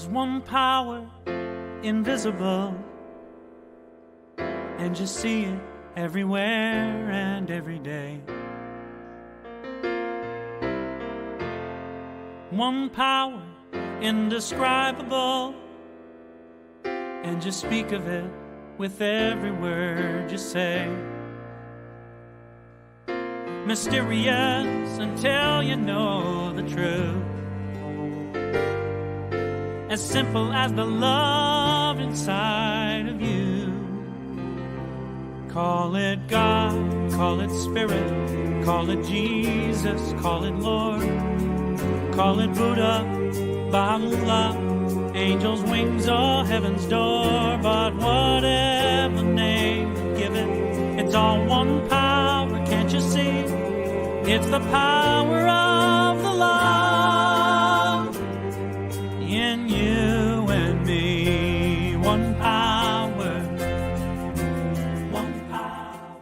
There's one power invisible, and you see it everywhere and every day. One power indescribable, and you speak of it with every word you say. Mysterious until you know the truth, as simple as the love inside of you. Call it God, call it Spirit, call it Jesus, call it Lord, call it Buddha, Baha'u'llah, angels' wings or heaven's door. But whatever name you give it, it's all one power, can't you see? It's the power of the love in you and me. One power, one power.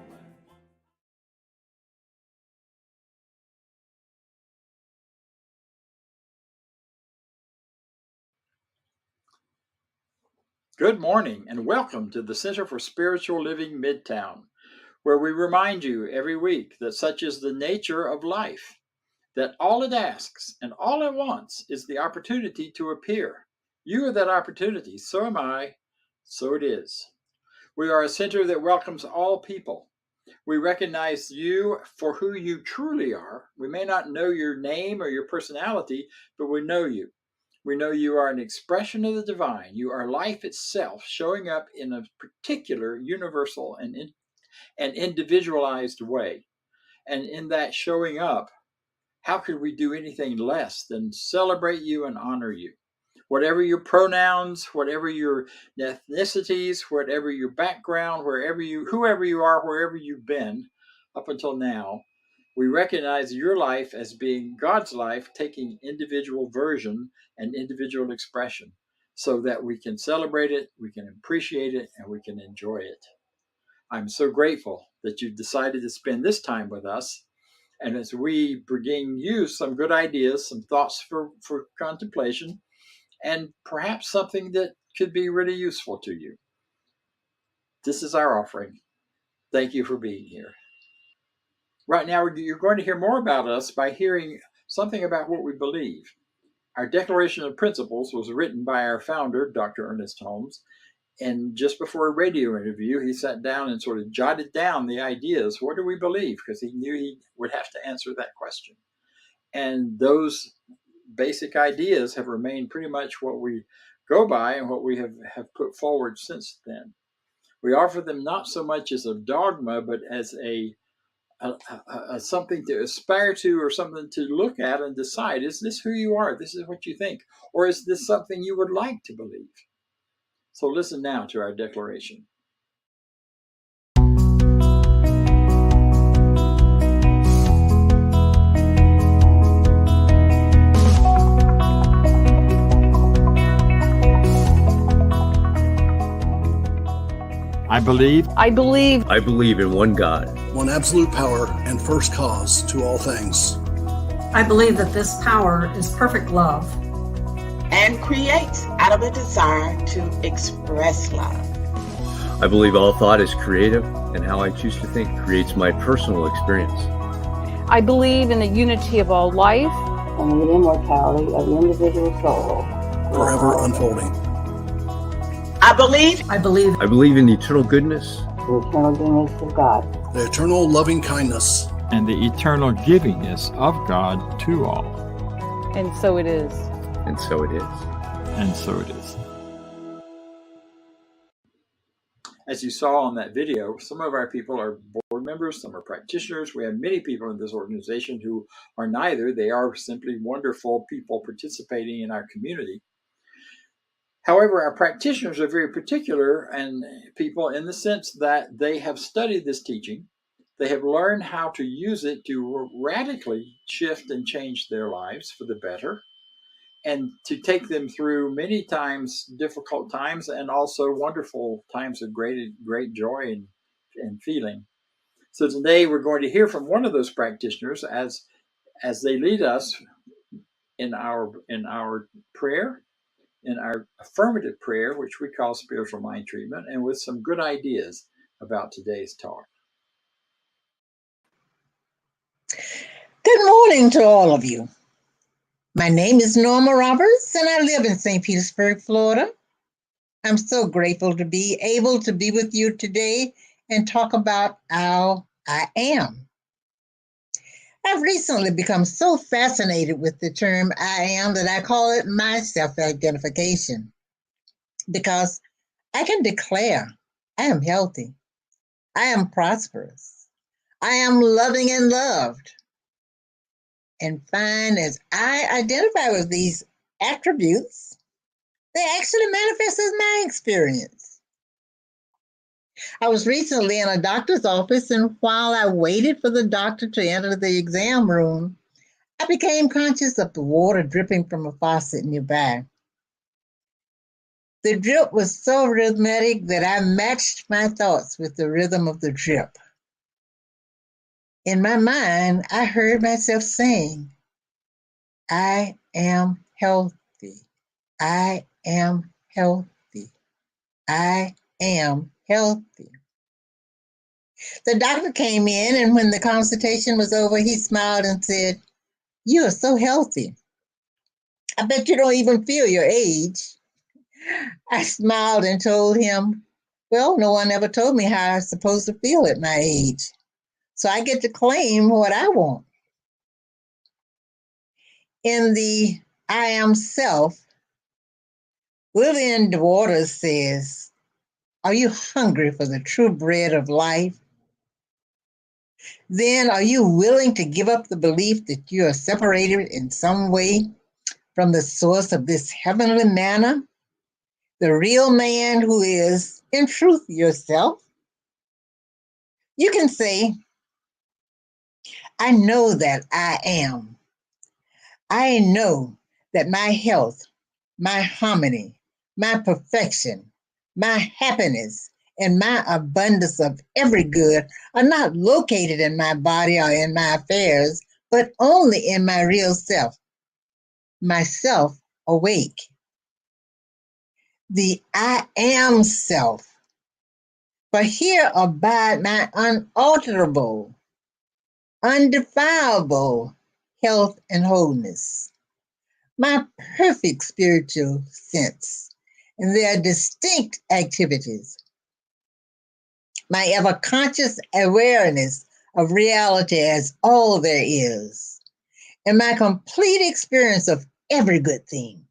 Good morning and welcome to the Center for Spiritual Living Midtown, where we remind you every week that such is the nature of life, that all it asks and all it wants is the opportunity to appear. You are that opportunity, so am I, so it is. We are a center that welcomes all people. We recognize you for who you truly are. We may not know your name or your personality, but we know you. We know you are an expression of the divine. You are life itself showing up in a particular, universal, and individualized way. And in that showing up, how could we do anything less than celebrate you and honor you? Whatever your pronouns, whatever your ethnicities, whatever your background, whoever you are, wherever you've been up until now, we recognize your life as being God's life, taking individual version and individual expression so that we can celebrate it, we can appreciate it, and we can enjoy it. I'm so grateful that you've decided to spend this time with us. And as we bring you some good ideas, some thoughts for contemplation, and perhaps something that could be really useful to you. This is our offering. Thank you for being here. Right now, you're going to hear more about us by hearing something about what we believe. Our Declaration of Principles was written by our founder, Dr. Ernest Holmes, and just before a radio interview, he sat down and sort of jotted down the ideas. What do we believe? Because he knew he would have to answer that question. And those basic ideas have remained pretty much what we go by and what we have put forward since then. We offer them not so much as a dogma, but as a something to aspire to or something to look at and decide, is this who you are? This is what you think? Or is this something you would like to believe? So listen now to our declaration. I believe in one God, one absolute power and first cause to all things. I believe that this power is perfect love and creates out of a desire to express love. I believe all thought is creative, and how I choose to think creates my personal experience. I believe in the unity of all life and the immortality of the individual soul, forever unfolding. I believe in the eternal goodness, the eternal goodness of God, the eternal loving kindness, and the eternal givingness of God to all. And so it is. And so it is. And so it is. As you saw on that video, some of our people are board members, some are practitioners. We have many people in this organization who are neither. They are simply wonderful people participating in our community. However, our practitioners are very particular and people in the sense that they have studied this teaching. They have learned how to use it to radically shift and change their lives for the better, and to take them through many times difficult times and also wonderful times of great joy and feeling. So today we're going to hear from one of those practitioners as they lead us in our prayer in our affirmative prayer, which we call spiritual mind treatment, and with some good ideas about today's talk. Good morning to all of you. My name is Norma Roberts, and I live in St. Petersburg, Florida. I'm so grateful to be able to be with you today and talk about how I am. I've recently become so fascinated with the term I am that I call it my self-identification, because I can declare I am healthy, I am prosperous, I am loving and loved. And find as I identify with these attributes, they actually manifest as my experience. I was recently in a doctor's office, and while I waited for the doctor to enter the exam room, I became conscious of the water dripping from a faucet nearby. The drip was so rhythmic that I matched my thoughts with the rhythm of the drip. In my mind, I heard myself saying, I am healthy. I am healthy. I am healthy. The doctor came in, and when the consultation was over, he smiled and said, You are so healthy. I bet you don't even feel your age. I smiled and told him, Well, no one ever told me how I'm supposed to feel at my age, so I get to claim what I want. In the I am self, Lillian Waters says, Are you hungry for the true bread of life? Then are you willing to give up the belief that you are separated in some way from the source of this heavenly manna, the real man who is, in truth, yourself? You can say, I know that I am. I know that my health, my harmony, my perfection, my happiness, and my abundance of every good are not located in my body or in my affairs, but only in my real self, myself awake. The I am self. For here abide my unalterable, undefilable health and wholeness, my perfect spiritual sense, and their distinct activities, my ever conscious awareness of reality as all there is, and my complete experience of every good thing.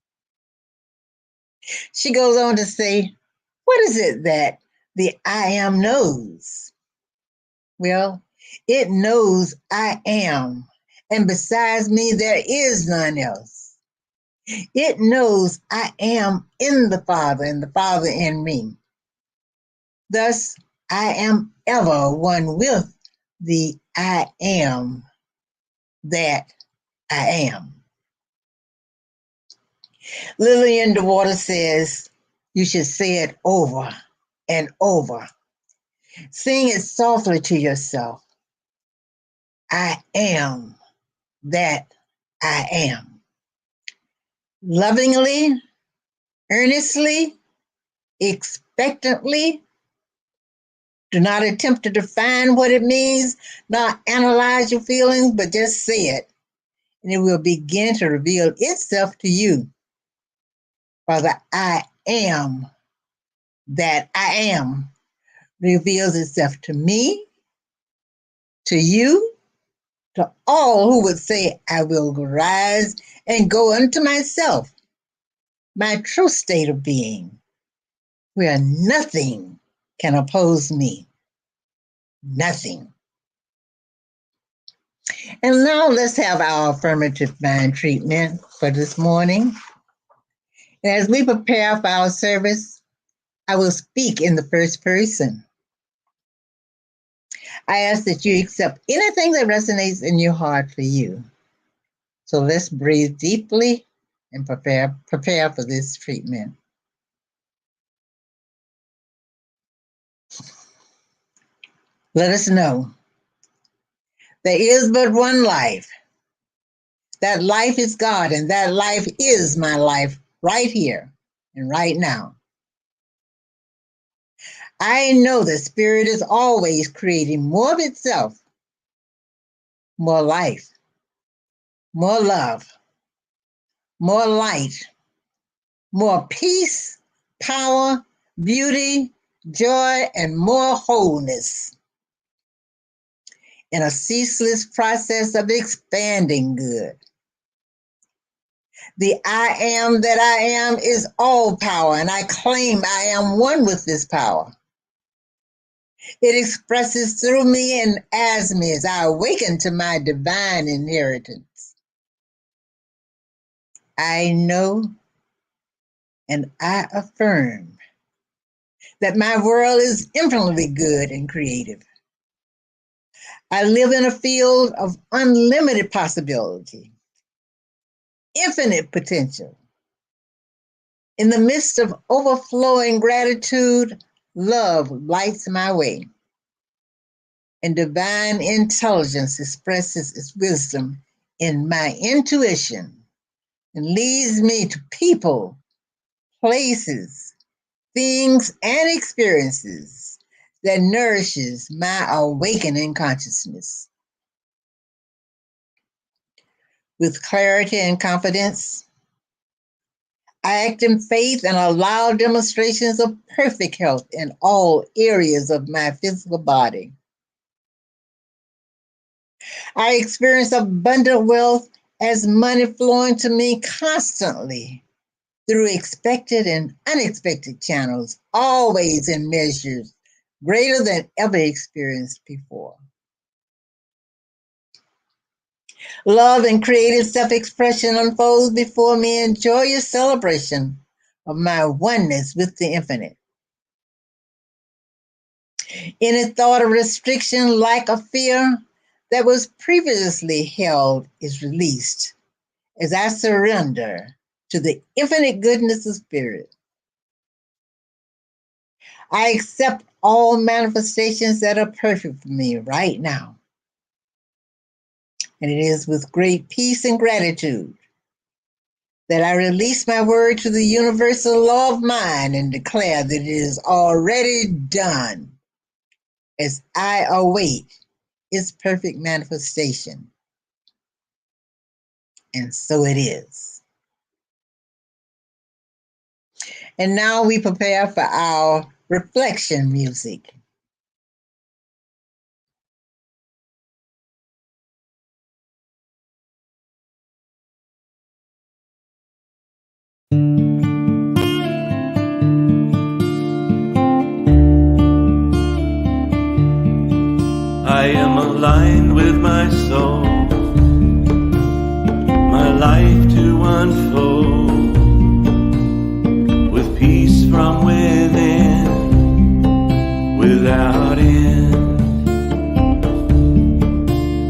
She goes on to say, What is it that the I am knows? Well, it knows I am, and besides me, there is none else. It knows I am in the Father, and the Father in me. Thus, I am ever one with the I am that I am. Lillian DeWater says, You should say it over and over. Sing it softly to yourself. I am that I am. Lovingly, earnestly, expectantly. Do not attempt to define what it means, not analyze your feelings, but just say it, and it will begin to reveal itself to you. For the I am that I am reveals itself to me, to you, to all who would say, I will rise and go unto myself, my true state of being, where nothing can oppose me. Nothing. And now let's have our affirmative mind treatment for this morning. And as we prepare for our service, I will speak in the first person. I ask that you accept anything that resonates in your heart for you. So let's breathe deeply and prepare for this treatment. Let us know there is but one life. That life is God, and that life is my life right here, and right now. I know the Spirit is always creating more of itself, more life, more love, more light, more peace, power, beauty, joy, and more wholeness in a ceaseless process of expanding good. The I am that I am is all power, and I claim I am one with this power. It expresses through me and as me as I awaken to my divine inheritance. I know and I affirm that my world is infinitely good and creative. I live in a field of unlimited possibility, infinite potential. In the midst of overflowing gratitude, love lights my way, and divine intelligence expresses its wisdom in my intuition and leads me to people, places, things, and experiences that nourishes my awakening consciousness. With clarity and confidence, I act in faith and allow demonstrations of perfect health in all areas of my physical body. I experience abundant wealth as money flowing to me constantly through expected and unexpected channels, always in measures greater than ever experienced before. Love and creative self-expression unfolds before me in joyous celebration of my oneness with the infinite. Any thought of restriction, lack, or fear that was previously held is released as I surrender to the infinite goodness of spirit. I accept all manifestations that are perfect for me right now. And it is with great peace and gratitude that I release my word to the universal law of mind and declare that it is already done as I await its perfect manifestation. And so it is. And now we prepare for our reflection music. I am aligned with my soul, my life to unfold, with peace from within, without end.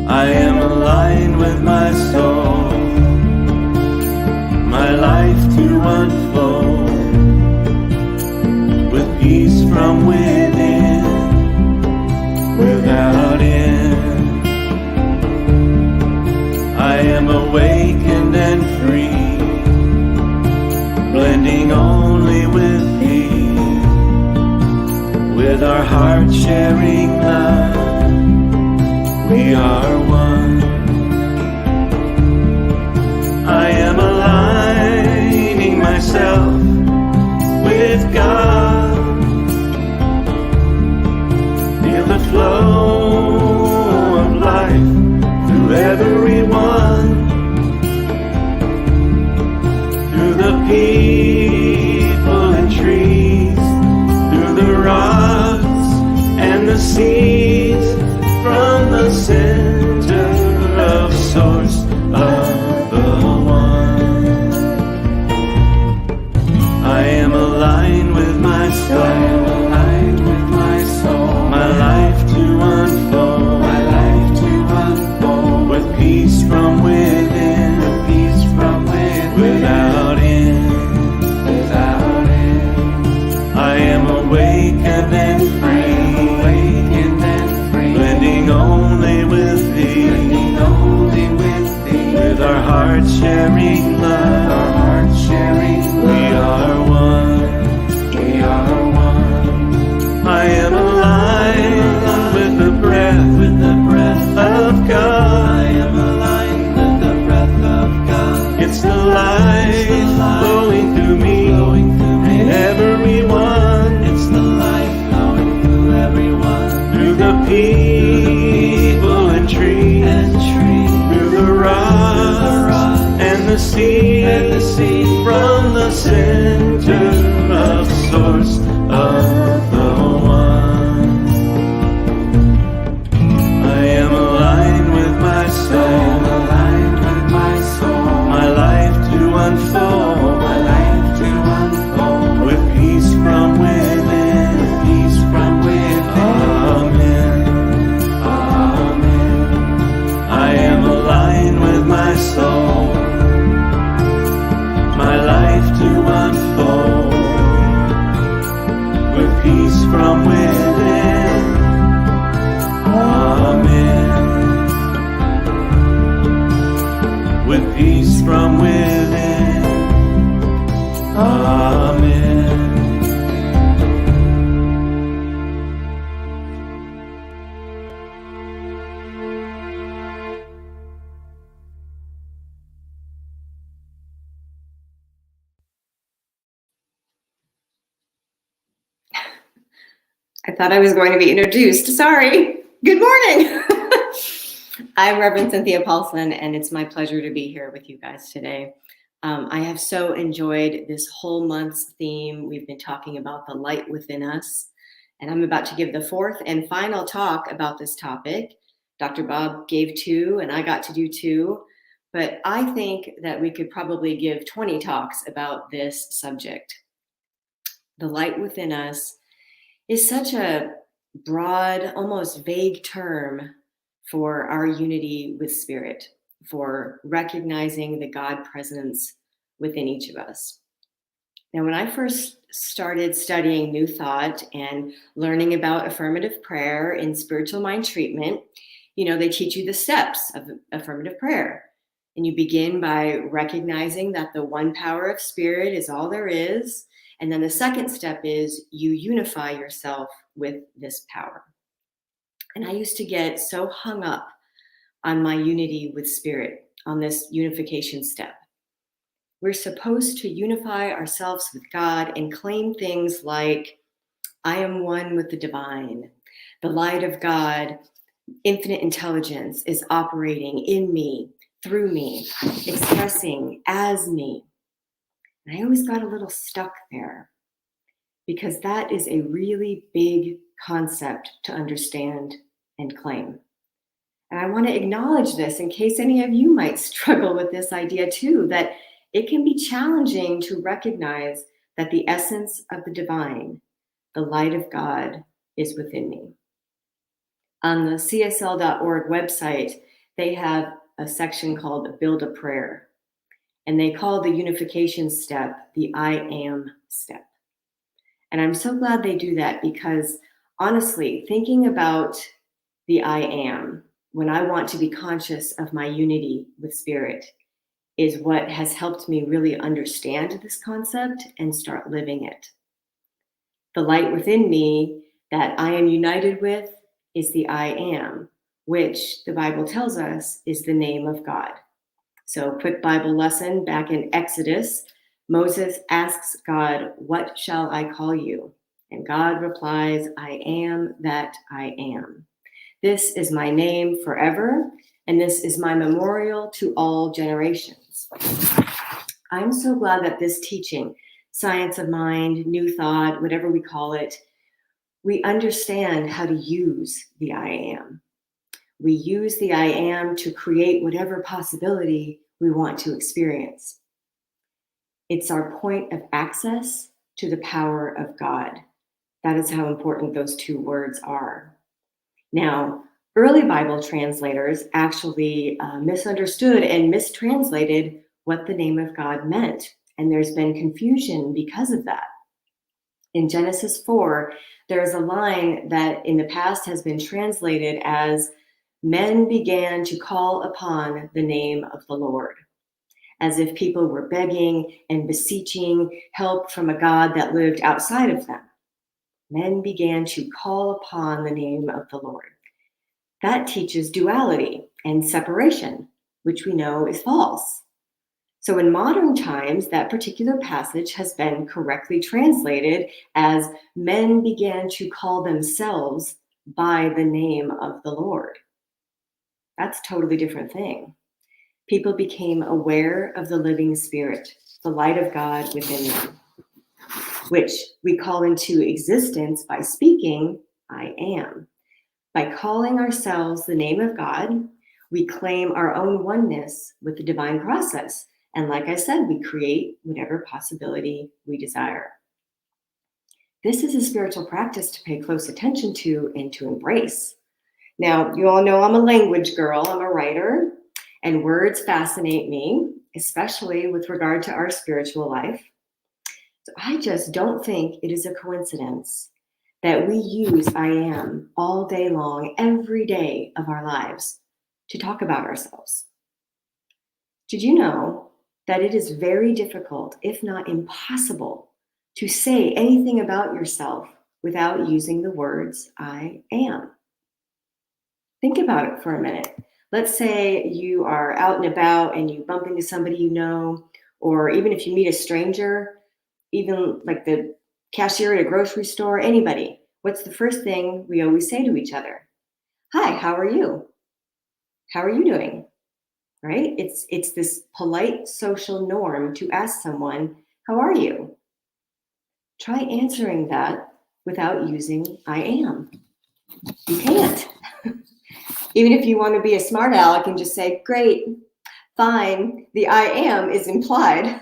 I am aligned with my soul, my life to unfold, with peace from within, without end. I am awakened and free, blending only with Thee, with our hearts sharing love, we are one. I am aligning myself with God. Feel the flow of life through everyone, through the people and trees, through the rocks and the seas, from the center of source of the one. I am aligned with my soul, my life to unfold, with peace from within, without end. I am awakened and free, blending only with Thee, with our hearts sharing love, we are one. It's the light flowing through me and everyone. It's the light flowing through everyone. Through the people and trees, through the rocks and the sea, from the center of the source of the one. I am aligned with my soul. My life to unfold, with peace from within, Amen. I am aligned with my soul, my life to unfold, with peace from within, Amen. With peace from within, Amen. I thought I was going to be introduced. Sorry. Good morning. I'm Reverend Cynthia Paulsen, and it's my pleasure to be here with you guys today. I have so enjoyed this whole month's theme. We've been talking about the light within us, and I'm about to give the fourth and final talk about this topic. Dr. Bob gave 2, and I got to do 2, but I think that we could probably give 20 talks about this subject. The light within us is such a broad, almost vague term for our unity with Spirit, for recognizing the God presence within each of us. Now, when I first started studying New Thought and learning about affirmative prayer in spiritual mind treatment, they teach you the steps of affirmative prayer. And you begin by recognizing that the one power of Spirit is all there is. And then the second step is you unify yourself with this power. And I used to get so hung up on my unity with Spirit, on this unification step. We're supposed to unify ourselves with God and claim things like, I am one with the divine. The light of God, infinite intelligence, is operating in me, through me, expressing as me. And I always got a little stuck there because that is a really big concept to understand and claim. And I want to acknowledge this in case any of you might struggle with this idea too, that it can be challenging to recognize that the essence of the divine, the light of God, is within me. On the CSL.org website, they have a section called Build a Prayer. And they call the unification step the I am step. And I'm so glad they do that because honestly, thinking about the I am when I want to be conscious of my unity with Spirit is what has helped me really understand this concept and start living it. The light within me that I am united with is the I am, which the Bible tells us is the name of God. So, quick Bible lesson back in Exodus, Moses asks God, "What shall I call you?" And God replies, "I am that I am. This is my name forever, and this is my memorial to all generations." I'm so glad that this teaching, science of mind, new thought, whatever we call it, we understand how to use the I am. We use the I am to create whatever possibility we want to experience. It's our point of access to the power of God. That is how important those 2 words are. Now, early Bible translators actually misunderstood and mistranslated what the name of God meant. And there's been confusion because of that. In Genesis 4, there's a line that in the past has been translated as, "Men began to call upon the name of the Lord," as if people were begging and beseeching help from a God that lived outside of them. Men began to call upon the name of the Lord. That teaches duality and separation, which we know is false. So in modern times, that particular passage has been correctly translated as men began to call themselves by the name of the Lord. That's a totally different thing. People became aware of the living Spirit, the light of God within them, which we call into existence by speaking, I am. By calling ourselves the name of God, we claim our own oneness with the divine process. And like I said, we create whatever possibility we desire. This is a spiritual practice to pay close attention to and to embrace. Now, you all know I'm a language girl, I'm a writer, and words fascinate me, especially with regard to our spiritual life. So I just don't think it is a coincidence that we use I am all day long, every day of our lives to talk about ourselves. Did you know that it is very difficult, if not impossible, to say anything about yourself without using the words I am? Think about it for a minute. Let's say you are out and about and you bump into somebody you know, or even if you meet a stranger, even like the cashier at a grocery store, anybody, what's the first thing we always say to each other? Hi, how are you? How are you doing? Right? It's this polite social norm to ask someone, how are you? Try answering that without using I am. You can't. Even if you want to be a smart aleck and just say, great, fine, the I am is implied.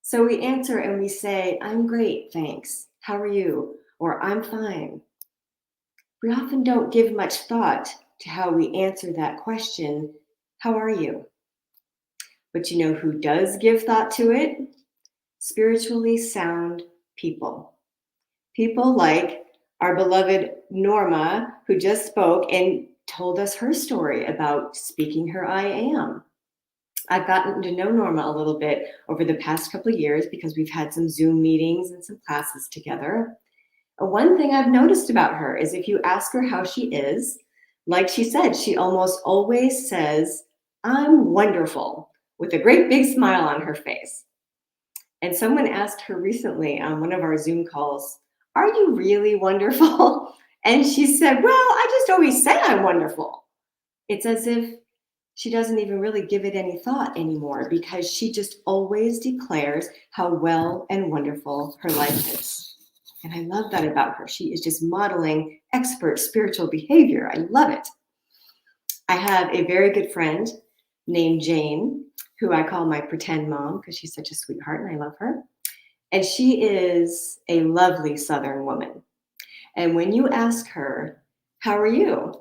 So we answer and we say, I'm great, thanks. How are you? Or I'm fine. We often don't give much thought to how we answer that question, how are you? But you know who does give thought to it? Spiritually sound people. People like our beloved Norma, who just spoke and told us her story about speaking her I am. I've gotten to know Norma a little bit over the past couple of years because we've had some Zoom meetings and some classes together. One thing I've noticed about her is if you ask her how she is, like she said, she almost always says, I'm wonderful, with a great big smile on her face. And someone asked her recently on one of our Zoom calls, are you really wonderful? And she said, well, I just always say I'm wonderful. It's as if she doesn't even really give it any thought anymore because she just always declares how well and wonderful her life is. And I love that about her. She is just modeling expert spiritual behavior. I love it. I have a very good friend named Jane, who I call my pretend mom because she's such a sweetheart and I love her. And she is a lovely Southern woman. And when you ask her, how are you?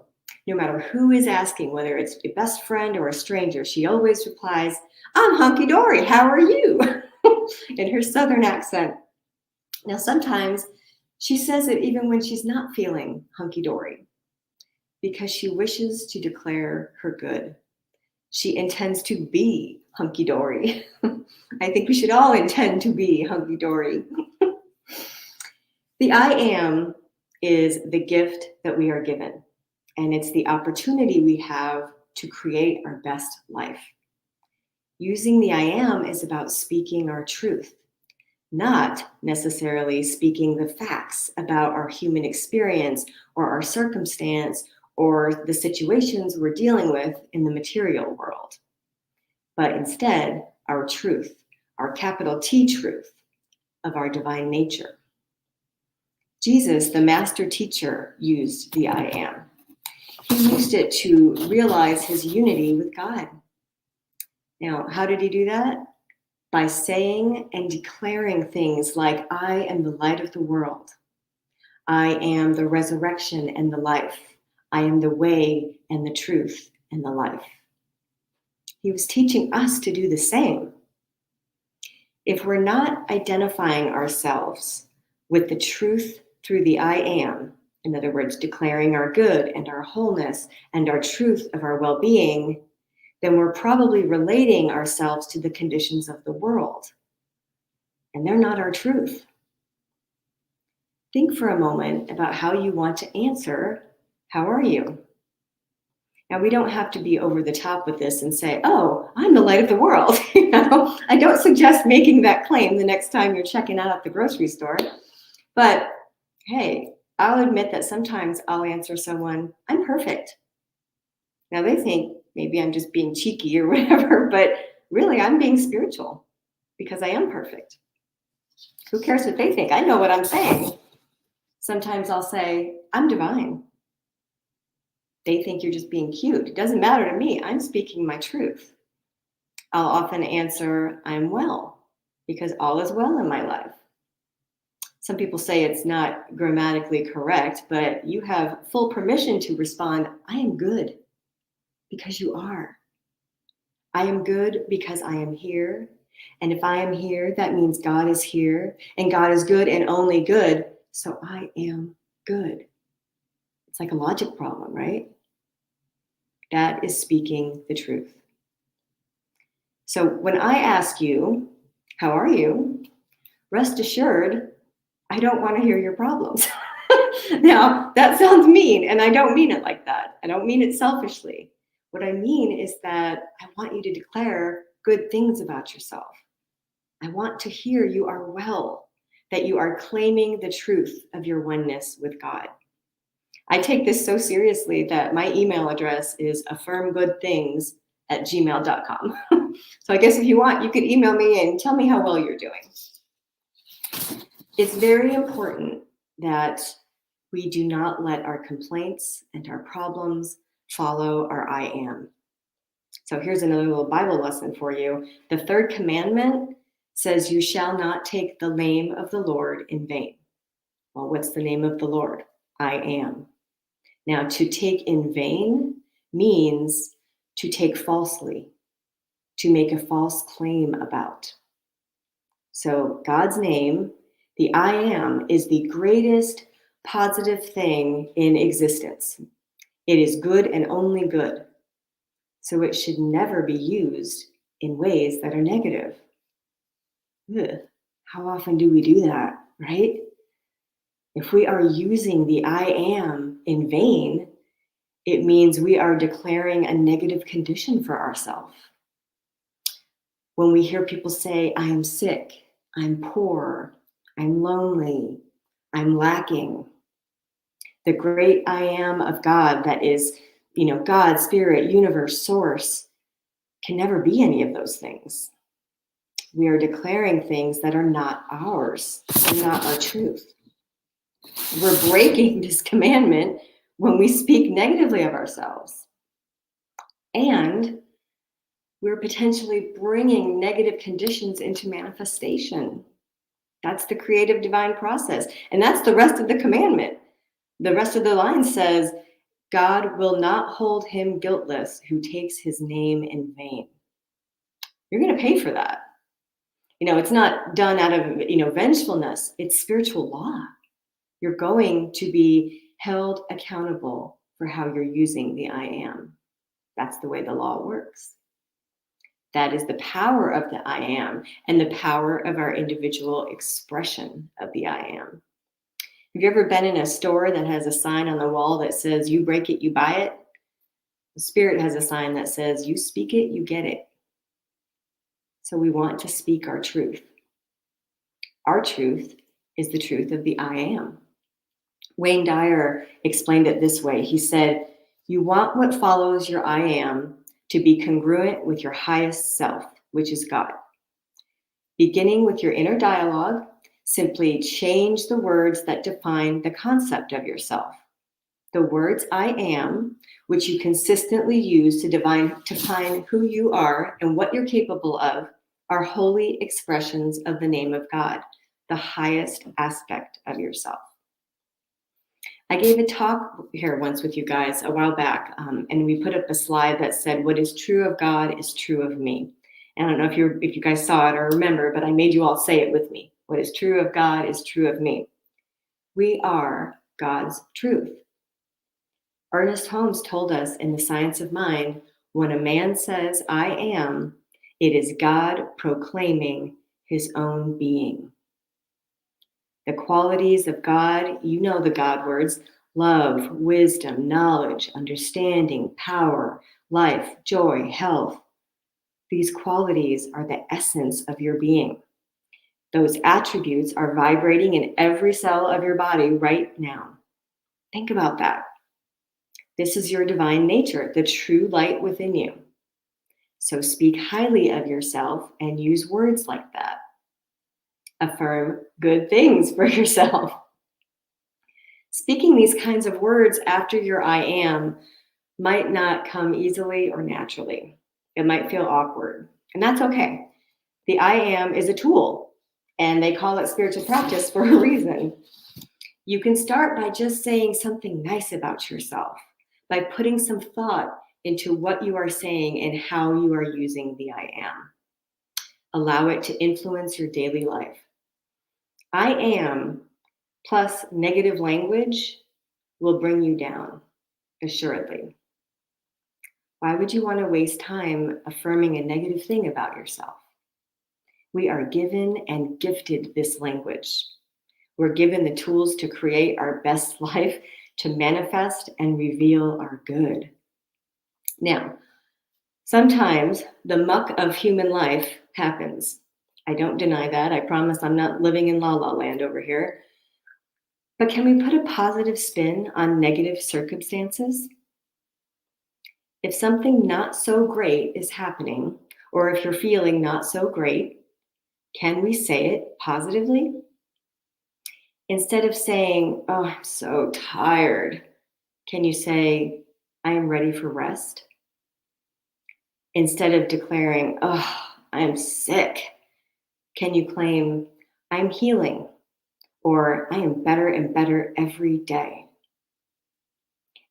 No matter who is asking, whether it's a best friend or a stranger, she always replies, I'm hunky-dory, how are you? In her Southern accent. Now, sometimes she says it even when she's not feeling hunky-dory because she wishes to declare her good. She intends to be hunky-dory. I think we should all intend to be hunky-dory. The I am is the gift that we are given, and it's the opportunity we have to create our best life. Using the I am is about speaking our truth, not necessarily speaking the facts about our human experience or our circumstance or the situations we're dealing with in the material world, but instead our truth, our capital T truth of our divine nature. Jesus, the master teacher, used the I am. He used it to realize his unity with God. Now, how did he do that? By saying and declaring things like, I am the light of the world. I am the resurrection and the life. I am the way and the truth and the life. He was teaching us to do the same. If we're not identifying ourselves with the truth through the I am, in other words, declaring our good and our wholeness and our truth of our well-being, then we're probably relating ourselves to the conditions of the world. And they're not our truth. Think for a moment about how you want to answer, how are you? Now, we don't have to be over the top with this and say, oh, I'm the light of the world. I don't suggest making that claim the next time you're checking out at the grocery store. But hey, I'll admit that sometimes I'll answer someone, I'm perfect. Now they think maybe I'm just being cheeky or whatever, but really I'm being spiritual because I am perfect. Who cares what they think? I know what I'm saying. Sometimes I'll say, I'm divine. They think you're just being cute. It doesn't matter to me. I'm speaking my truth. I'll often answer, I'm well, because all is well in my life. Some people say it's not grammatically correct, but you have full permission to respond, I am good, because you are. I am good because I am here. And if I am here, that means God is here. And God is good and only good. So I am good. It's like a logic problem, right? That is speaking the truth. So when I ask you, how are you? Rest assured, I don't want to hear your problems. Now, that sounds mean, and I don't mean it like that. I don't mean it selfishly. What I mean is that I want you to declare good things about yourself. I want to hear you are well, that you are claiming the truth of your oneness with God. I take this so seriously that my email address is affirmgoodthings@gmail.com. So I guess if you want, you could email me and tell me how well you're doing. It's very important that we do not let our complaints and our problems follow our I am. So here's another little Bible lesson for you. The third commandment says, you shall not take the name of the Lord in vain. Well, what's the name of the Lord? I am. Now, to take in vain means to take falsely, to make a false claim about. So God's name, the I am, is the greatest positive thing in existence. It is good and only good. So it should never be used in ways that are negative. Ugh, how often do we do that, right? If we are using the I am in vain, it means we are declaring a negative condition for ourselves. When we hear people say, I am sick, I'm poor, I'm lonely, I'm lacking, the great I am of God that is, God, spirit, universe, source, can never be any of those things. We are declaring things that are not ours, and not our truth. We're breaking this commandment when we speak negatively of ourselves. And we're potentially bringing negative conditions into manifestation. That's the creative divine process. And that's the rest of the commandment. The rest of the line says, God will not hold him guiltless who takes his name in vain. You're going to pay for that. It's not done out of, vengefulness. It's spiritual law. You're going to be held accountable for how you're using the I am. That's the way the law works. That is the power of the I am and the power of our individual expression of the I am. Have you ever been in a store that has a sign on the wall that says, you break it, you buy it? The Spirit has a sign that says, you speak it, you get it. So we want to speak our truth. Our truth is the truth of the I am. Wayne Dyer explained it this way. He said, you want what follows your I am to be congruent with your highest self, which is God. Beginning with your inner dialogue, simply change the words that define the concept of yourself. The words I am, which you consistently use to define who you are and what you're capable of, are holy expressions of the name of God, the highest aspect of yourself. I gave a talk here once with you guys a while back, and we put up a slide that said, what is true of God is true of me. And I don't know if you guys saw it or remember, but I made you all say it with me. What is true of God is true of me. We are God's truth. Ernest Holmes told us in The Science of Mind, when a man says, I am, it is God proclaiming his own being. The qualities of God, the God words, love, wisdom, knowledge, understanding, power, life, joy, health. These qualities are the essence of your being. Those attributes are vibrating in every cell of your body right now. Think about that. This is your divine nature, the true light within you. So speak highly of yourself and use words like that. Affirm good things for yourself. Speaking these kinds of words after your I am might not come easily or naturally. It might feel awkward, and that's okay. The I am is a tool, and they call it spiritual practice for a reason. You can start by just saying something nice about yourself, by putting some thought into what you are saying and how you are using the I am. Allow it to influence your daily life. I am plus negative language will bring you down, assuredly. Why would you want to waste time affirming a negative thing about yourself? We are given and gifted this language. We're given the tools to create our best life, to manifest and reveal our good. Now, sometimes the muck of human life happens. I don't deny that. I promise I'm not living in la la land over here. But can we put a positive spin on negative circumstances? If something not so great is happening, or if you're feeling not so great, can we say it positively? Instead of saying, oh, I'm so tired, can you say, I am ready for rest? Instead of declaring, oh, I'm sick, can you claim, I'm healing, or I am better and better every day?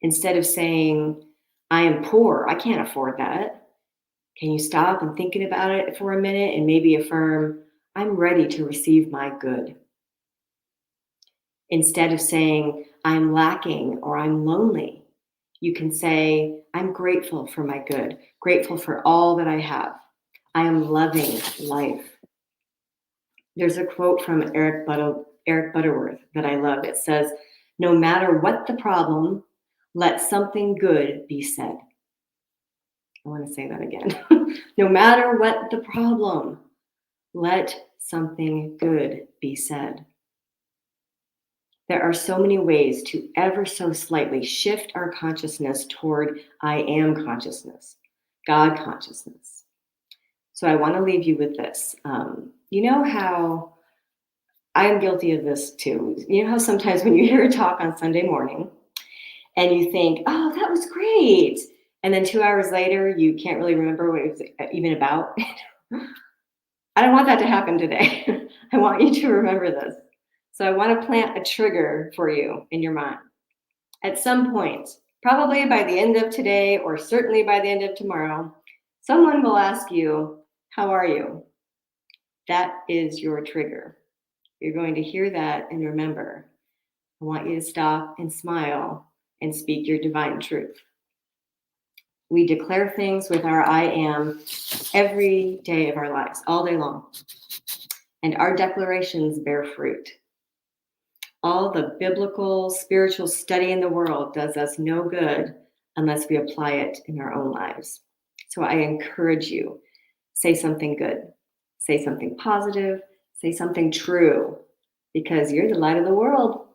Instead of saying, I am poor, I can't afford that, can you stop and thinking about it for a minute and maybe affirm, I'm ready to receive my good? Instead of saying, I'm lacking or I'm lonely, you can say, I'm grateful for my good, grateful for all that I have. I am loving life. There's a quote from Eric Butterworth that I love. It says, no matter what the problem, let something good be said. I want to say that again. No matter what the problem, let something good be said. There are so many ways to ever so slightly shift our consciousness toward I am consciousness, God consciousness. So I want to leave you with this. You know how I'm guilty of this too. You know how sometimes when you hear a talk on Sunday morning and you think, oh, that was great. And then 2 hours later, you can't really remember what it was even about. I don't want that to happen today. I want you to remember this. So I want to plant a trigger for you in your mind. At some point, probably by the end of today, or certainly by the end of tomorrow, someone will ask you, how are you? That is your trigger. You're going to hear that and remember. I want you to stop and smile and speak your divine truth. We declare things with our I am every day of our lives, all day long. And our declarations bear fruit. All the biblical, spiritual study in the world does us no good unless we apply it in our own lives. So I encourage you, say something good, say something positive, say something true, because you're the light of the world,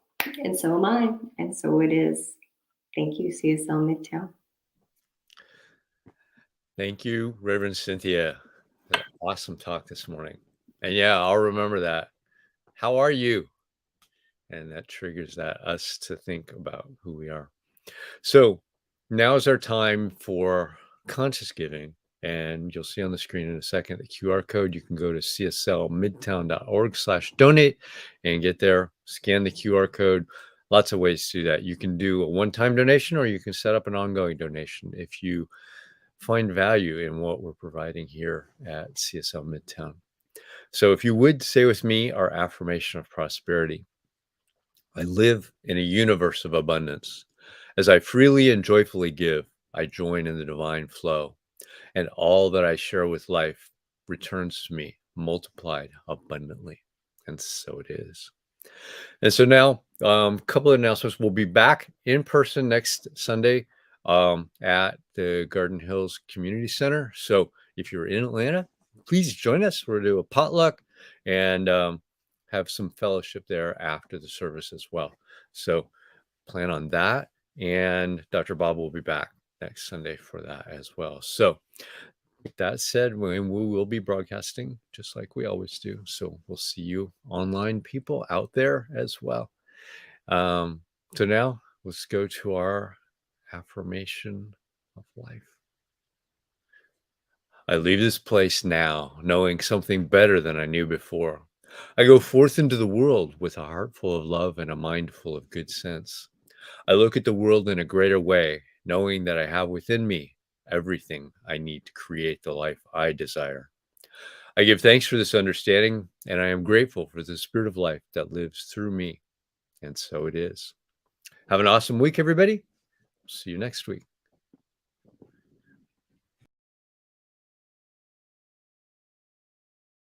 and so am I, and so it is. Thank you, CSL Midtown. Thank you, Reverend Cynthia. Awesome talk this morning. And yeah, I'll remember that. How are you? And that triggers us to think about who we are. So now is our time for conscious giving. And you'll see on the screen in a second the QR code. You can go to cslmidtown.org/donate and get there, scan the QR code. Lots of ways to do that. You can do a one-time donation, or you can set up an ongoing donation if you find value in what we're providing here at CSL Midtown. So if you would say with me our affirmation of prosperity. I live in a universe of abundance. As I freely and joyfully give, I join in the divine flow, and all that I share with life returns to me multiplied abundantly. And so it is. And so now, a couple of announcements. We'll be back in person next Sunday at the Garden Hills Community Center. So if you're in Atlanta, please join us. We'll do a potluck and have some fellowship there after the service as well. So plan on that. And Dr. Bob will be back next Sunday for that as well. So with that said, we will be broadcasting just like we always do. So we'll see you online people out there as well. So now let's go to our affirmation of life. I leave this place now, knowing something better than I knew before. I go forth into the world with a heart full of love and a mind full of good sense. I look at the world in a greater way, knowing that I have within me everything I need to create the life I desire. I give thanks for this understanding, and I am grateful for the spirit of life that lives through me. And so it is. Have an awesome week, everybody. See you next week.